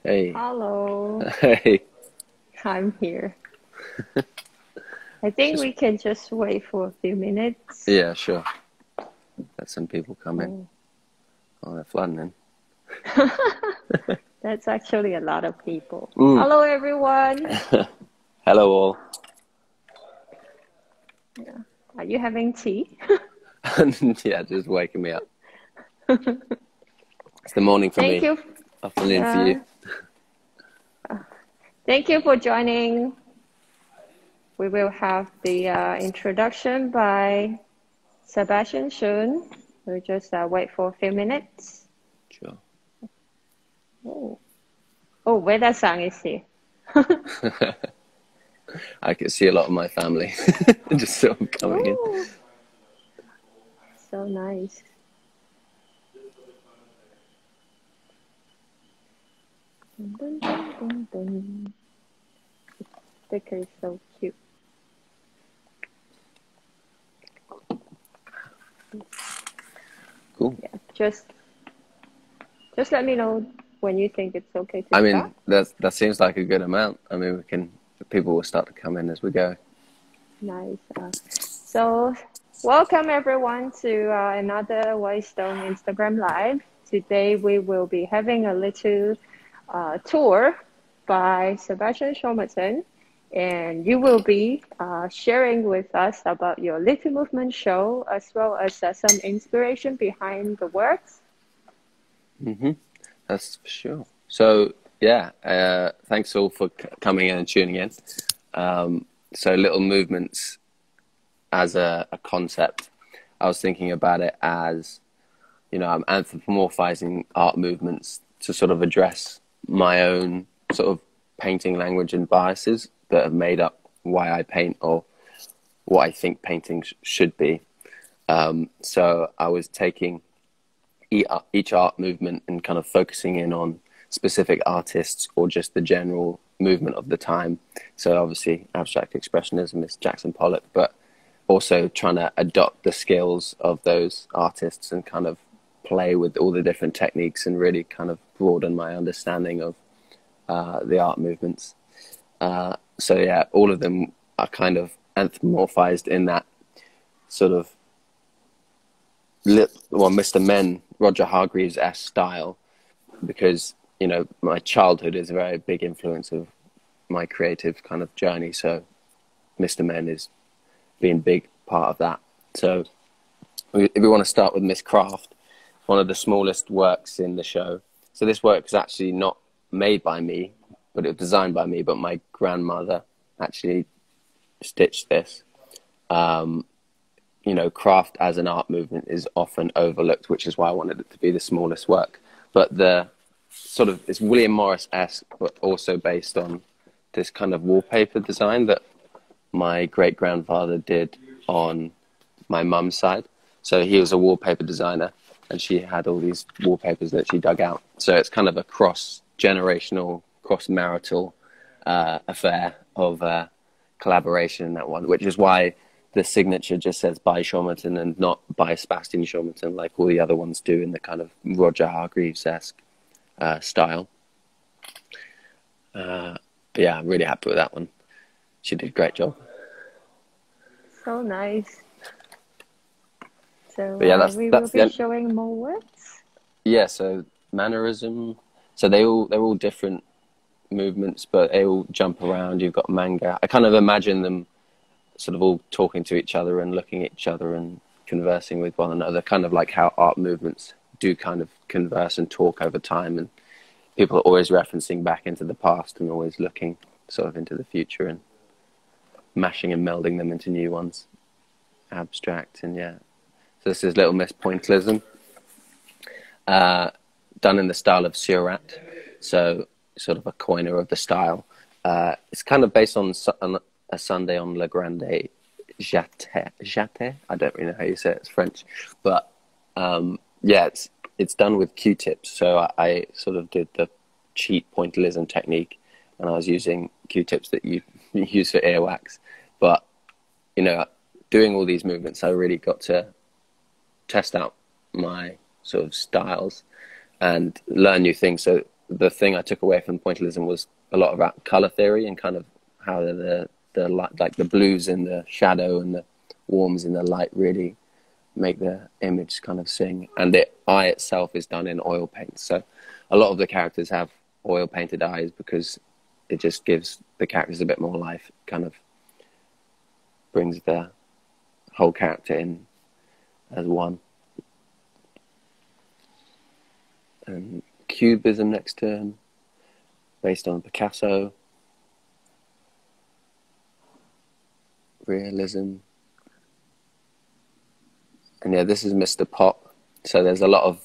Hey, Hello, hey, I'm here. I think just we can just wait for a few minutes. yeah, sure. Let some people come in. Oh, Oh, they're flooding in. that's actually a lot of people. Mm. Hello, everyone. Hello all. Yeah. Are you having tea? Yeah, just waking me up. It's the morning for Thank me, you. afternoon for you. Yeah. Thank you for joining. We will have the introduction by Sebastian soon. We'll just wait for a few minutes. Sure. Oh, oh, Weda-san is here. I can see a lot of my family just sort of coming in. Oh, so nice. Dun, dun, dun, dun, dun. Sticker is so cute. Cool. Yeah, just let me know when you think it's okay to I start. mean, that seems like a good amount. I mean, people will start to come in as we go. Nice. So welcome everyone to another Whitestone Instagram Live. Today we will be having a little tour by Sebastian Chaumeton, and you will be sharing with us about your Little Movement show as well as some inspiration behind the works. hmm That's for sure. So yeah, thanks all for coming in and tuning in. So little movements as a concept, I was thinking about it as, I'm anthropomorphizing art movements to sort of address my own sort of painting language and biases that have made up why I paint or what I think painting should be. So I was taking each art movement and kind of focusing in on specific artists or just the general movement of the time. So obviously abstract expressionism is Jackson Pollock, but also trying to adopt the skills of those artists and kind of play with all the different techniques and really kind of broaden my understanding of the art movements. So yeah, all of them are kind of anthropomorphized in that sort of Mr. Men, Roger Hargreaves-esque style, because my childhood is a very big influence of my creative kind of journey. So Mr. Men is being a big part of that. So if we want to start with Miss Craft, one of the smallest works in the show. So this work is actually not made by me, but it was designed by me, but my grandmother actually stitched this. Craft as an art movement is often overlooked, which is why I wanted it to be the smallest work. But the sort of, it's William Morris-esque, but also based on this kind of wallpaper design that my great-grandfather did on my mum's side. So he was a wallpaper designer, and she had all these wallpapers that she dug out. So it's kind of a cross-generational, cross-marital affair of collaboration in that one, which is why the signature just says by Chaumeton and not by Sebastian Chaumeton like all the other ones do in the kind of Roger Hargreaves-esque style. But yeah, I'm really happy with that one. She did a great job. So nice. So But yeah, we will that's be the showing more works. yeah. So mannerism. So they're all different movements, but they all jump around. You've got manga. I kind of imagine them sort of all talking to each other and looking at each other and conversing with one another, kind of like how art movements do kind of converse and talk over time, and people are always referencing back into the past and always looking sort of into the future and mashing and melding them into new ones, abstract. And yeah, so this is Little Miss Pointillism, done in the style of Surat, so sort of a coiner of the style. It's kind of based on a Sunday on Le Grande Jatte. I don't really know how you say it. It's French, but yeah, it's done with Q-tips. So I sort of did the cheap pointillism technique, and I was using Q-tips that you use for earwax. But doing all these movements, I really got to test out my sort of styles and learn new things. So the thing I took away from pointillism was a lot about color theory and kind of how the light, like the blues in the shadow and the warms in the light, really make the image kind of sing. And the eye itself is done in oil paint, so a lot of the characters have oil painted eyes because it just gives the characters a bit more life, kind of brings the whole character in as one. And Cubism next turn, based on Picasso. Realism. And yeah, this is Mr. Pop. So there's a lot of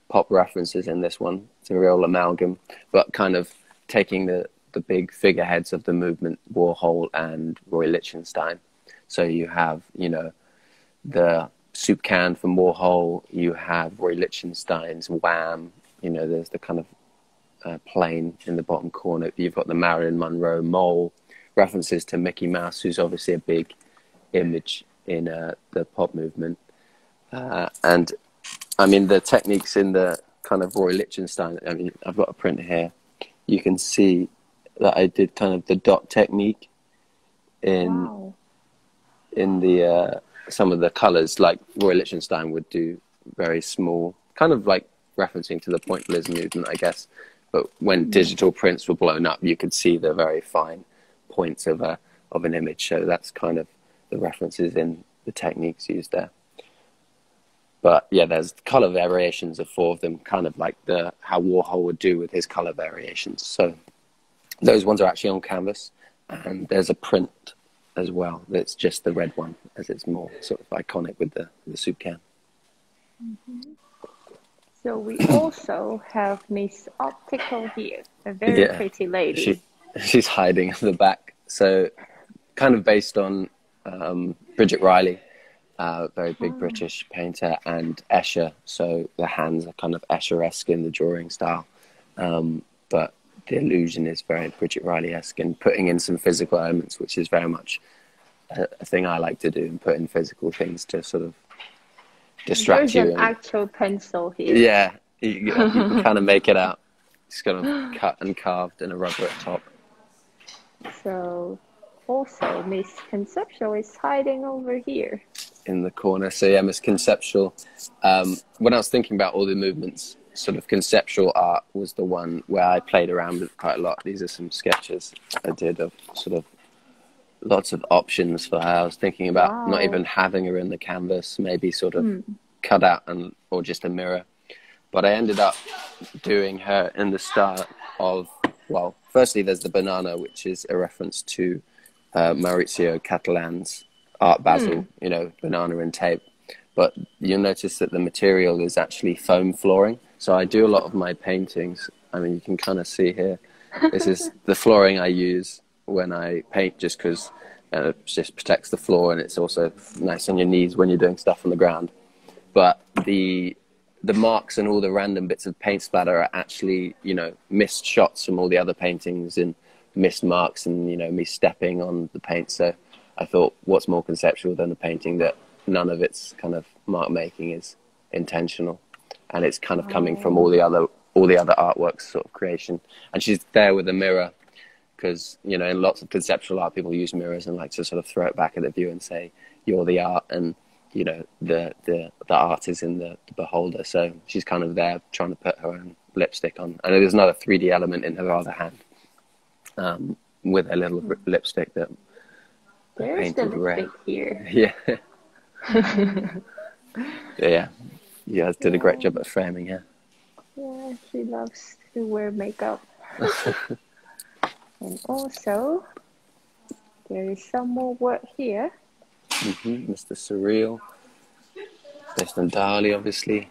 pop references in this one. It's a real amalgam, but kind of taking the big figureheads of the movement, Warhol and Roy Lichtenstein. So you have, you know, the soup can from Warhol, you have Roy Lichtenstein's Wham, you know, there's the kind of plane in the bottom corner. You've got the Marilyn Monroe mole, references to Mickey Mouse, who's obviously a big image in the pop movement. And I mean, the techniques in the kind of Roy Lichtenstein, I mean, I've got a print here. You can see that I did kind of the dot technique in Wow. in the some of the colors, like Roy Lichtenstein would do very small, kind of like referencing to the pointillism movement, I guess. But when digital prints were blown up, you could see the very fine points of an image. So that's kind of the references in the techniques used there. But yeah, there's color variations of 4 of them, kind of like how Warhol would do with his color variations. So those ones are actually on canvas, and there's a print as well that's just the red one, as it's more sort of iconic with the soup can. So we also have Miss Optical here, a very pretty lady. She's hiding in the back. So kind of based on Bridget Riley, very big British painter, and Escher. So the hands are kind of Escher-esque in the drawing style. But the illusion is very Bridget Riley-esque, and putting in some physical elements, which is very much a thing I like to do, and put in physical things to sort of distract you. There's an actual pencil here. Yeah, you can kind of make it out. It's kind of cut and carved in a rubber at top. So also Miss Conceptual is hiding over here in the corner. So yeah, Miss Conceptual. When I was thinking about all the movements, sort of conceptual art was the one where I played around with quite a lot. These are some sketches I did of sort of lots of options for her. I was thinking about not even having her in the canvas, maybe sort of cut out or just a mirror. But I ended up doing her in the style of, well, firstly there's the banana, which is a reference to Maurizio Catalan's Art Basel, you know, banana and tape. But you'll notice that the material is actually foam flooring. So I do a lot of my paintings. I mean, you can kind of see here, this is the flooring I use when I paint, just because it just protects the floor, and it's also nice on your knees when you're doing stuff on the ground. But the marks and all the random bits of paint splatter are actually, you know, missed shots from all the other paintings and missed marks and, you know, me stepping on the paint. So I thought, what's more conceptual than a painting that none of its kind of mark making is intentional, and it's kind of coming from all the other artworks sort of creation. And she's there with a mirror, because, you know, in lots of conceptual art, people use mirrors and like to sort of throw it back at the viewer and say, you're the art, and, you know, the art is in the beholder. So she's kind of there trying to put her own lipstick on. And there's another 3D element in her other hand, with a little lipstick that there's the lipstick red here. Yeah. Yeah, you guys did a great job at framing her. Yeah, she loves to wear makeup. And also, there is some more work here. Mr. Surreal, based on Dali, obviously.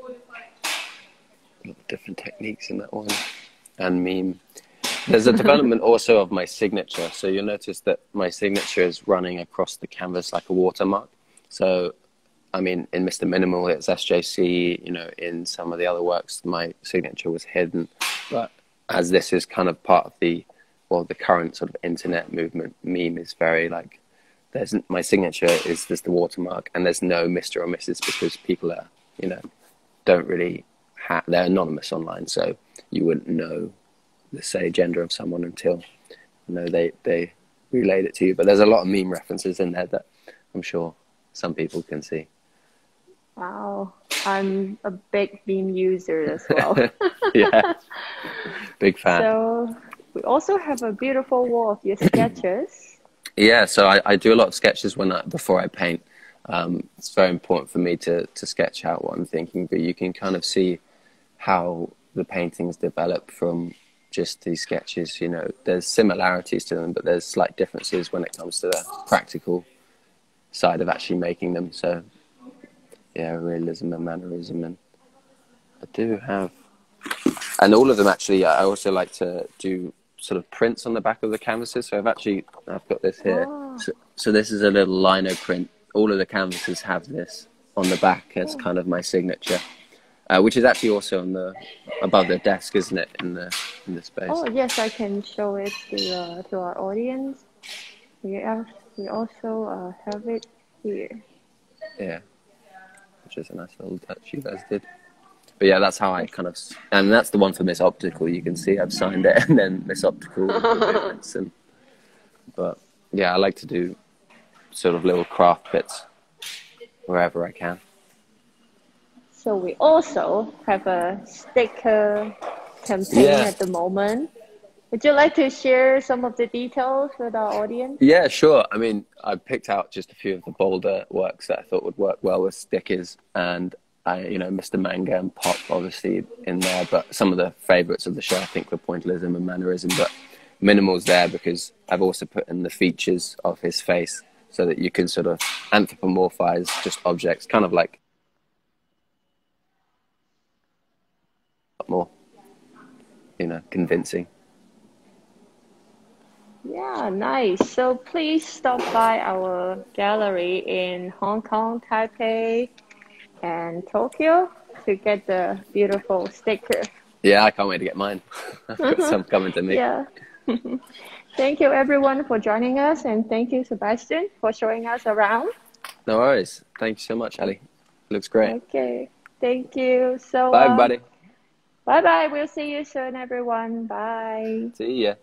A lot of different techniques in that one. And meme. There's a development also of my signature. So you'll notice that my signature is running across the canvas like a watermark. So, I mean, in Mr. Minimal, it's SJC, you know, in some of the other works, my signature was hidden. But as this is kind of part of the current sort of internet movement, meme is very like, my signature is just the watermark, and there's no Mr. or Mrs. because people are, you know, don't really they're anonymous online. So you wouldn't know the, say, gender of someone until, you know, they relayed it to you. But there's a lot of meme references in there that I'm sure some people can see. Wow, I'm a big meme user as well. Yeah, big fan. So we also have a beautiful wall of your sketches. Yeah, so I do a lot of sketches before I paint. It's very important for me to sketch out what I'm thinking, but you can kind of see how the paintings develop from just these sketches. You know, there's similarities to them, but there's slight differences when it comes to the practical side of actually making them. So yeah, realism and mannerism, and I do have, and all of them actually. I also like to do sort of prints on the back of the canvases. So I've got this here. Oh. So this is a little lino print. All of the canvases have this on the back as kind of my signature, which is actually also above the desk, isn't it, in the space? Oh yes, I can show it to our audience. We also have it here. Yeah, which is a nice little touch you guys did. But yeah, that's how I kind of, and that's the one for Miss Optical. You can see I've signed it, and then Miss Optical movements. But yeah, I like to do sort of little craft bits wherever I can. So we also have a sticker campaign at the moment. Would you like to share some of the details with our audience? Yeah, sure. I mean, I picked out just a few of the bolder works that I thought would work well with stickers, and Mr. Manga and Pop obviously in there, but some of the favourites of the show I think were Pointillism and Mannerism, but Minimal's there because I've also put in the features of his face so that you can sort of anthropomorphize just objects, kind of like more, convincing. Yeah, nice. So please stop by our gallery in Hong Kong, Taipei, and Tokyo to get the beautiful sticker. Yeah, I can't wait to get mine. I've got some coming to me. Yeah. Thank you everyone for joining us, and thank you Sebastian for showing us around. No worries. Thank you so much, Ali. Looks great. Okay. Thank you. So bye, everybody. Bye bye. We'll see you soon, everyone. Bye. See ya.